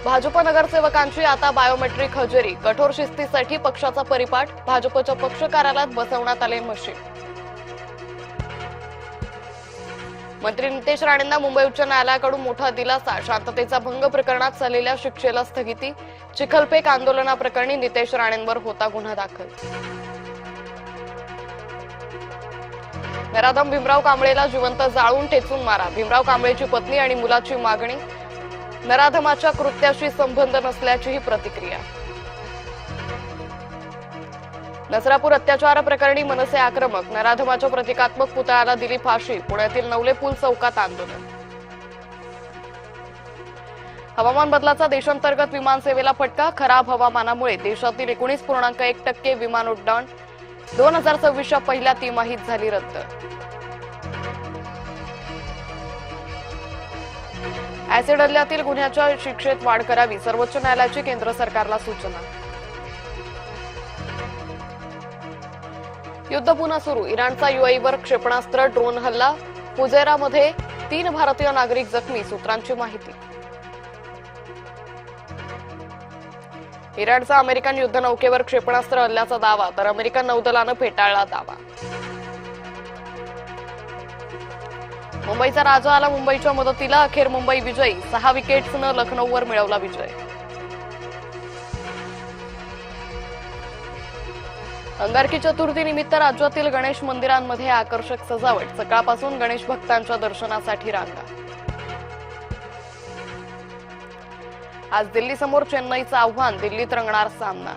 भाजप नगरसेवकांची आता बायोमेट्रिक हजेरी, कठोर शिस्तीसाठी पक्षाचा परिपाठ, भाजपच्या पक्ष कार्यालयात बसवण्यात आले मशीन। मंत्री नितेश राणेंना मुंबई उच्च न्यायालयाकडून मोठा दिलासा, शांततेचा भंग प्रकरणात झालेल्या शिक्षेला स्थगिती, चिखलपेक आंदोलनाप्रकरणी नितेश राणेंवर होता गुन्हा दाखल। नराधम भीमराव कांबळेला जिवंत जाळून ठेचून मारा, भीमराव कांबळेची पत्नी आणि मुलाची मागणी, नराधमाच्या कृत्याशी संबंध नसल्याचीही प्रतिक्रिया। नसरापूर अत्याचार प्रकरणी मनसे आक्रमक, नराधमाच्या प्रतिकात्मक पुतळ्याला दिली फाशी, पुण्यातील नवले पूल चौकात आंदोलन। हवामान बदलाचा देशांतर्गत विमान सेवेला फटका, खराब हवामानामुळे देशातील 19.1% विमान उड्डाण 2026च्या पहिल्या तिमाहीत झाली रद्द। ऍसिड हल्ल्यातील गुन्ह्याच्या शिक्षेत वाढ करावी, सर्वोच्च न्यायालयाची केंद्र सरकारला सूचना। युद्ध पुन्हा सुरू, इराणचा युएईवर क्षेपणास्त्र ड्रोन हल्ला, फुजेरामध्ये 3 भारतीय नागरिक जखमी, सूत्रांची माहिती। इराणचा अमेरिकन युद्धनौकेवर क्षेपणास्त्र हल्ल्याचा दावा, तर अमेरिकन नौदलानं फेटाळला दावा। मुंबईचा राजा आला मुंबईच्या मदतीला, अखेर मुंबई विजयी, 6 विकेट्सनं लखनौवर मिळवला विजय। अंगारकी चतुर्थी निमित्त राज्यातील गणेश मंदिरांमध्ये आकर्षक सजावट, सकाळपासून गणेश भक्तांच्या दर्शनासाठी रांगा। आज दिल्लीसमोर चेन्नईचं आव्हान, दिल्लीत रंगणार सामना।